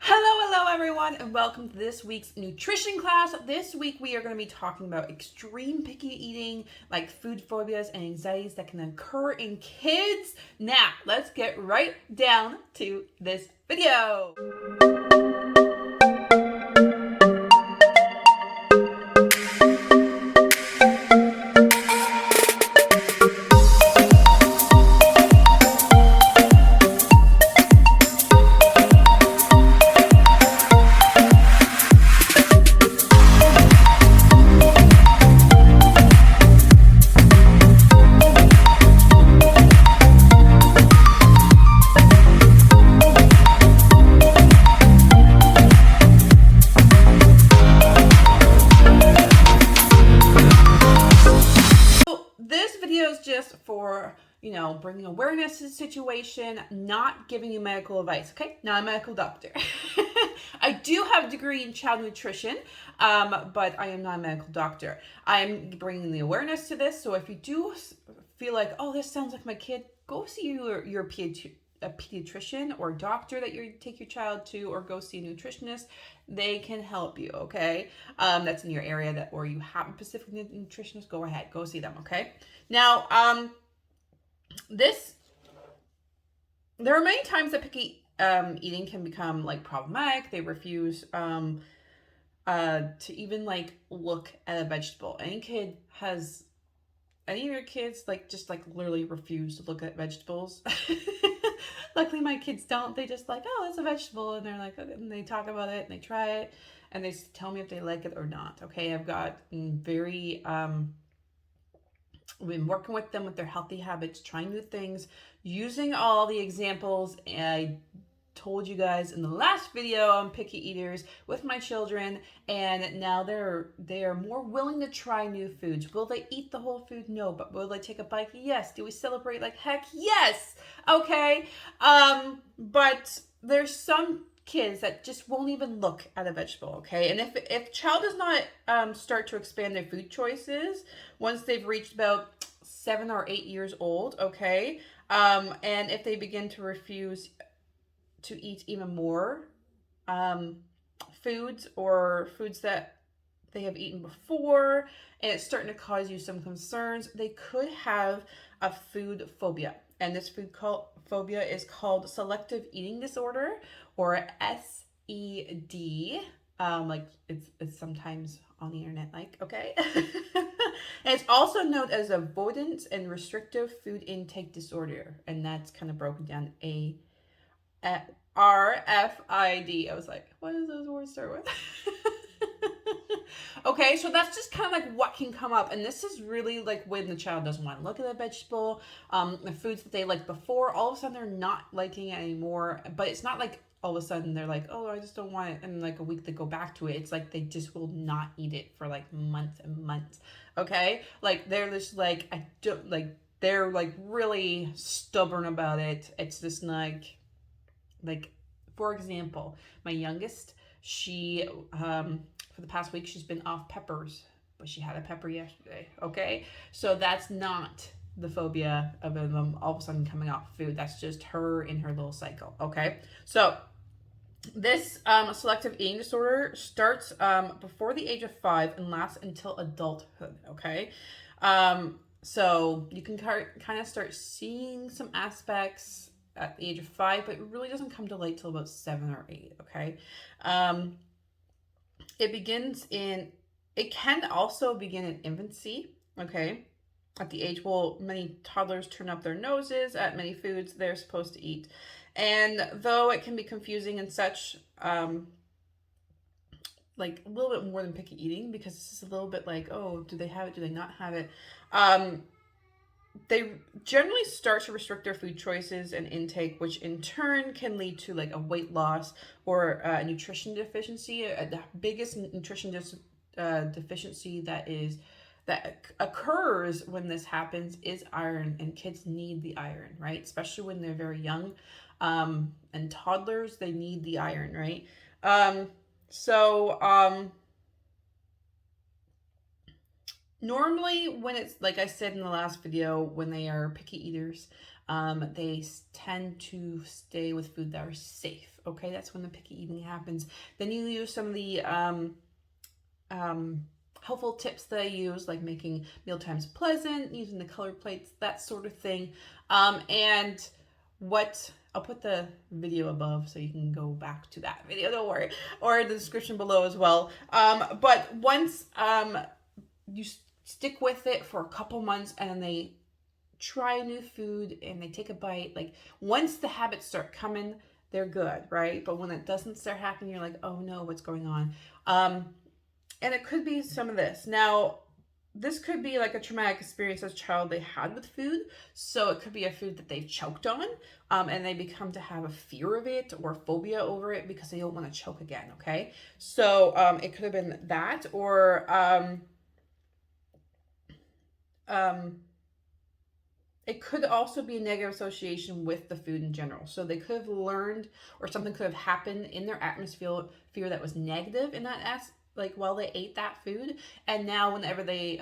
Hello everyone, and welcome to this week's nutrition class. This week we are going to be talking about extreme picky eating, like food phobias and anxieties that can occur in kids. Now, let's get right down to this video. Just for, bringing awareness to the situation, not giving you medical advice, okay? Not a medical doctor. I do have a degree in child nutrition, but I am not a medical doctor. I'm bringing the awareness to this, so if you do feel like, oh, this sounds like my kid, go see your pediatrician or doctor that you take your child to, or go see a nutritionist. They can help you, okay? That's in your area or you have a specific nutritionist, go ahead, go see them, okay? Now, there are many times that picky eating can become like problematic. They refuse to even like look at a vegetable. Any of your kids just literally refuse to look at vegetables? Luckily my kids don't. They just like, oh, it's a vegetable, and they're like, okay, and they talk about it and they try it and they tell me if they like it or not. Okay, I've got been working with them with their healthy habits, trying new things, using all the examples I told you guys in the last video on picky eaters with my children, and now they are more willing to try new foods. Will they eat the whole food? No. But will they take a bite? Yes. Do we celebrate like heck? Yes. Okay. But there's some kids that just won't even look at a vegetable, okay? And if child does not start to expand their food choices once they've reached about 7 or 8 years old, okay, and if they begin to refuse to eat even more foods or foods that they have eaten before, and it's starting to cause you some concerns, they could have a food phobia. And this phobia is called Selective Eating Disorder, or SED. Like it's sometimes on the internet, like, okay. And it's also known as avoidant and restrictive food intake disorder, and that's kind of broken down ARFID. I was like, what does those words start with? Okay, so that's just kind of like what can come up. And this is really like when the child doesn't want to look at a vegetable, the foods that they liked before, all of a sudden they're not liking it anymore. But it's not like all of a sudden they're like, oh, I just don't want it. And like a week they go back to it. It's like they just will not eat it for like months and months. Okay, like they're just like, I don't like, they're like really stubborn about it. It's just like for example, my youngest, she for the past week she's been off peppers, but she had a pepper yesterday. Okay, so that's not the phobia of them all of a sudden coming off food. That's just her in her little cycle. Okay, so this selective eating disorder starts before the age of 5 and lasts until adulthood. Okay, so you can kind of start seeing some aspects at the age of 5, but it really doesn't come to light till about 7 or 8. Okay, it can also begin in infancy. Okay, at the age, many toddlers turn up their noses at many foods they're supposed to eat, and though it can be confusing and such, like a little bit more than picky eating, because this is a little bit like, oh, do they have it, do they not have it, they generally start to restrict their food choices and intake, which in turn can lead to like a weight loss or a nutrition deficiency. The biggest nutrition deficiency that occurs when this happens is iron, and kids need the iron, right? Especially when they're very young, and toddlers, they need the iron, right? Normally, when it's, like I said in the last video, when they are picky eaters, they tend to stay with food that are safe. Okay, that's when the picky eating happens. Then you use some of the helpful tips that I use, like making mealtimes pleasant, using the color plates, that sort of thing. And what I'll put the video above so you can go back to that video, don't worry, or the description below as well. But once you stick with it for a couple months and then they try new food and they take a bite, like once the habits start coming, they're good, right? But when it doesn't start happening, you're like, oh no, what's going on? And it could be some of this. Now, this could be like a traumatic experience as a child they had with food. So it could be a food that they've choked on, and they become to have a fear of it or phobia over it because they don't want to choke again, okay? So it could have been that, or it could also be a negative association with the food in general. So they could have learned, or something could have happened in their atmosphere that was negative in that like while they ate that food, and now whenever they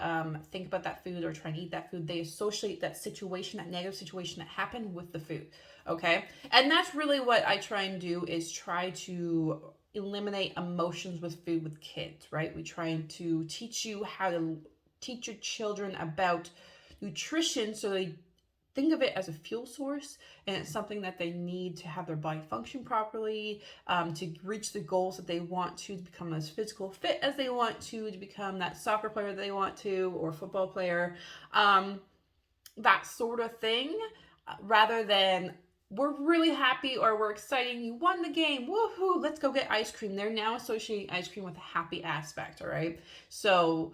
think about that food or try and eat that food, they associate that situation, that negative situation that happened, with the food. Okay, and that's really what I try and do, is try to eliminate emotions with food with kids, right? We try to teach you how to teach your children about nutrition so they think of it as a fuel source, and it's something that they need to have their body function properly, to reach the goals that they want to become as physical fit as they want to become that soccer player that they want to, or football player, that sort of thing, rather than we're really happy or we're excited, you won the game, woohoo, let's go get ice cream. They're now associating ice cream with a happy aspect, all right? So,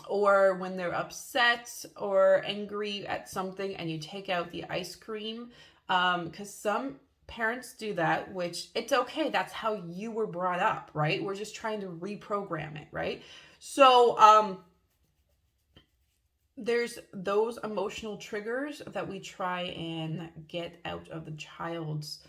or when they're upset or angry at something and you take out the ice cream, because some parents do that, which it's okay. That's how you were brought up, right? We're just trying to reprogram it, right? So there's those emotional triggers that we try and get out of the child's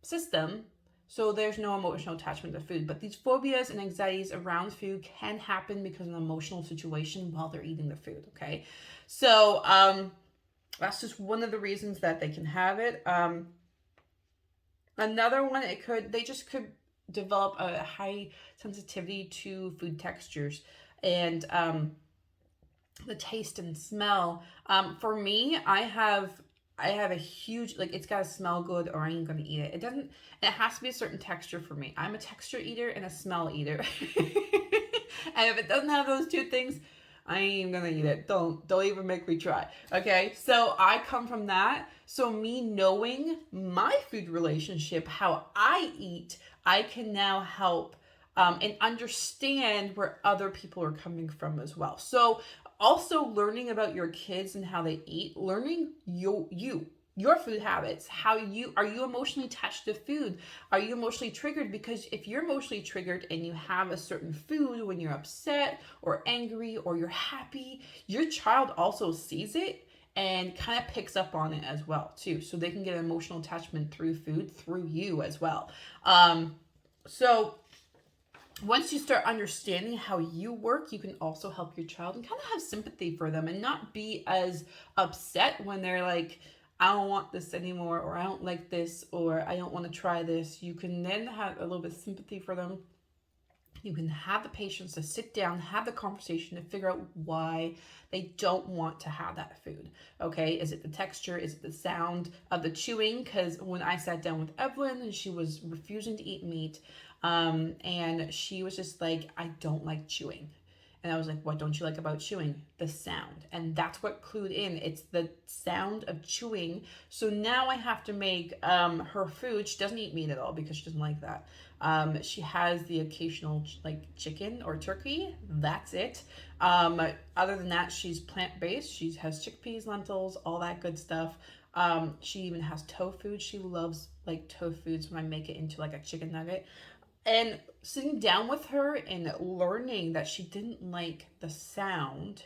system, so there's no emotional attachment to food. But these phobias and anxieties around food can happen because of an emotional situation while they're eating the food, okay? So that's just one of the reasons that they can have it. Another one, they just could develop a high sensitivity to food textures and the taste and smell. For me, I have a huge, like, it's got to smell good or I ain't gonna eat it. It has to be a certain texture for me. I'm a texture eater and a smell eater. And if it doesn't have those two things, I ain't even gonna eat it. Don't even make me try. Okay, so I come from that. So me knowing my food relationship, how I eat, I can now help and understand where other people are coming from as well. So also learning about your kids and how they eat, learning your food habits. Are you emotionally attached to food? Are you emotionally triggered? Because if you're emotionally triggered and you have a certain food when you're upset or angry or you're happy, your child also sees it and kind of picks up on it as well too. So they can get an emotional attachment through food, through you as well. So once you start understanding how you work, you can also help your child and kind of have sympathy for them and not be as upset when they're like, I don't want this anymore, or I don't like this, or I don't want to try this. You can then have a little bit of sympathy for them. You can have the patience to sit down, have the conversation to figure out why they don't want to have that food. Okay, is it the texture? Is it the sound of the chewing? Because when I sat down with Evelyn and she was refusing to eat meat, and she was just like, I don't like chewing. And I was like, what don't you like about chewing? The sound. And that's what clued in. It's the sound of chewing. So now I have to make her food. She doesn't eat meat at all because she doesn't like that. She has the occasional like chicken or turkey. That's it. Other than that, she's plant-based. She has chickpeas, lentils, all that good stuff. She even has tofu. She loves like tofu when I make it into like a chicken nugget. And sitting down with her and learning that she didn't like the sound,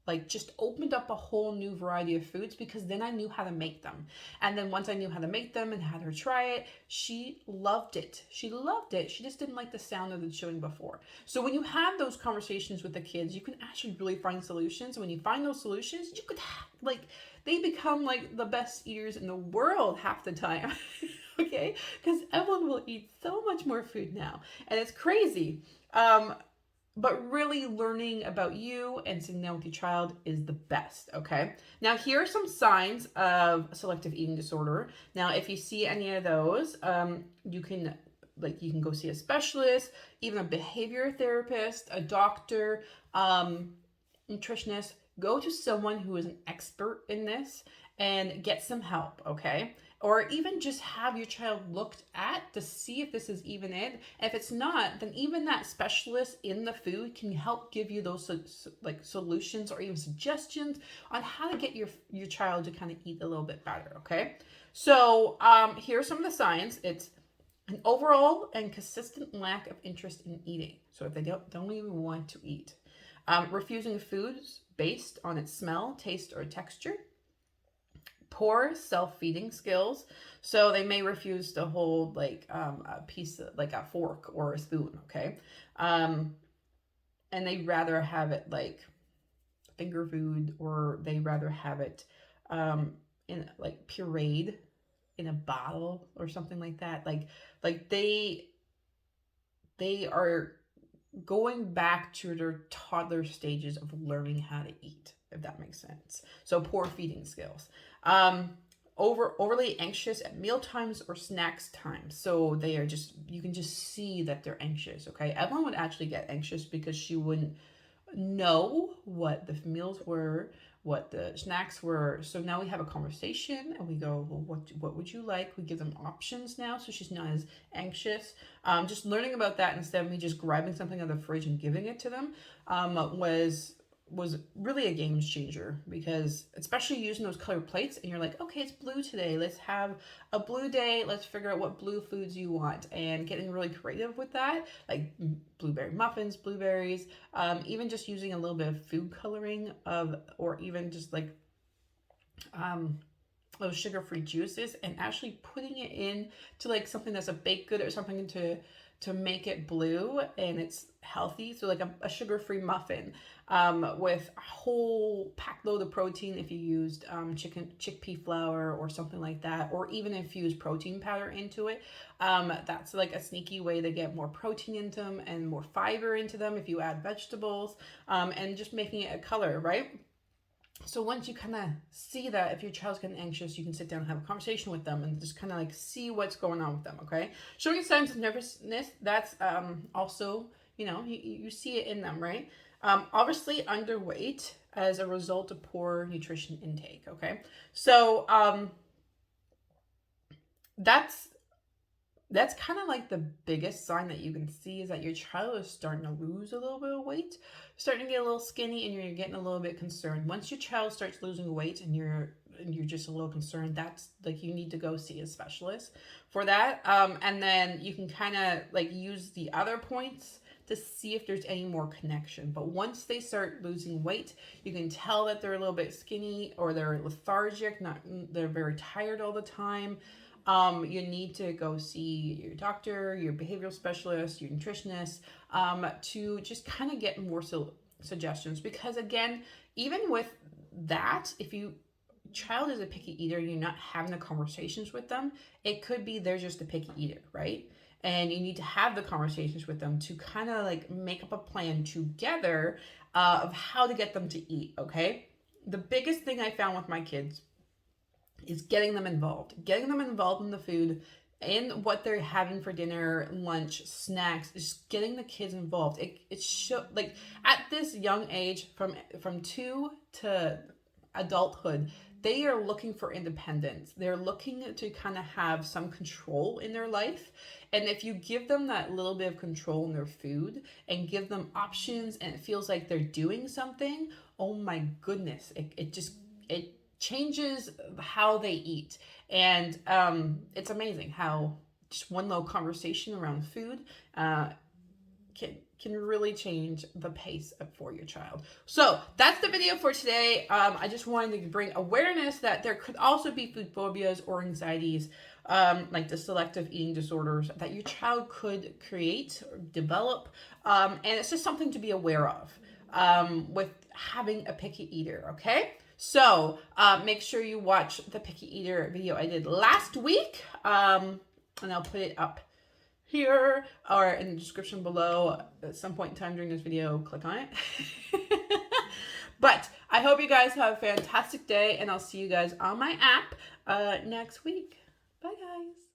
like, just opened up a whole new variety of foods, because then I knew how to make them. And then once I knew how to make them and had her try it, she loved it. She loved it. She just didn't like the sound of the chewing before. So when you have those conversations with the kids, you can actually really find solutions. When you find those solutions, you could like, they become like the best eaters in the world half the time. Okay, because everyone will eat so much more food now, and it's crazy. But really learning about you and sitting down with your child is the best, okay? Now, here are some signs of selective eating disorder. Now, if you see any of those, you can go see a specialist, even a behavior therapist, a doctor, nutritionist. Go to someone who is an expert in this and get some help, okay? Or even just have your child looked at to see if this is even it. If it's not, then even that specialist in the food can help give you those solutions or even suggestions on how to get your child to kind of eat a little bit better, okay? So here's some of the signs. It's an overall and consistent lack of interest in eating. So if they don't even want to eat. Refusing foods based on its smell, taste, or texture. Poor self-feeding skills, so they may refuse to hold a piece of, like a fork or a spoon, okay? And they'd rather have it like finger food, or they rather have it in like pureed in a bottle or something like that. Like they are going back to their toddler stages of learning how to eat, if that makes sense. So poor feeding skills. Overly anxious at meal times or snacks times. So they are you can just see that they're anxious, okay? Evelyn would actually get anxious because she wouldn't know what the meals were, what the snacks were. So now we have a conversation and we go, well, what would you like? We give them options now, so she's not as anxious. Just learning about that instead of me just grabbing something out of the fridge and giving it to them was really a game changer, because especially using those colored plates and you're like, okay, it's blue today. Let's have a blue day. Let's figure out what blue foods you want, and getting really creative with that, like blueberry muffins, blueberries, even just using a little bit of food coloring or even just like those sugar-free juices and actually putting it in to like something that's a baked good or something to make it blue and it's healthy. So like a sugar-free muffin with a whole pack load of protein if you used chickpea flour or something like that, or even infused protein powder into it. That's like a sneaky way to get more protein into them and more fiber into them if you add vegetables, and just making it a color, right? So once you kind of see that, if your child's getting anxious, you can sit down and have a conversation with them and just kind of like see what's going on with them, okay? Showing signs of nervousness, that's also, you see it in them, right? Obviously underweight as a result of poor nutrition intake, okay? So that's kind of like the biggest sign that you can see, is that your child is starting to lose a little bit of weight, starting to get a little skinny, and you're getting a little bit concerned. Once your child starts losing weight and you're just a little concerned, that's like you need to go see a specialist for that. And then you can kind of like use the other points to see if there's any more connection. But once they start losing weight, you can tell that they're a little bit skinny, or they're lethargic, they're very tired all the time. You need to go see your doctor, your behavioral specialist, your nutritionist, to just kind of get more suggestions. Because again, even with that, if your child is a picky eater and you're not having the conversations with them, it could be they're just a picky eater, right? And you need to have the conversations with them to kind of like make up a plan together of how to get them to eat, okay? The biggest thing I found with my kids is getting them involved in the food, in what they're having for dinner, lunch, snacks. Just getting the kids involved. It like at this young age, from 2 to adulthood, they are looking for independence. They're looking to kind of have some control in their life. And if you give them that little bit of control in their food and give them options, and it feels like they're doing something, oh my goodness, it changes how they eat. And it's amazing how just one little conversation around food can really change the pace for your child. So that's the video for today. I just wanted to bring awareness that there could also be food phobias or anxieties, like the selective eating disorders that your child could create or develop. And it's just something to be aware of with having a picky eater, okay? So make sure you watch the picky eater video I did last week. And I'll put it up here or in the description below at some point in time during this video. Click on it. But I hope you guys have a fantastic day, and I'll see you guys on my app next week. Bye, guys.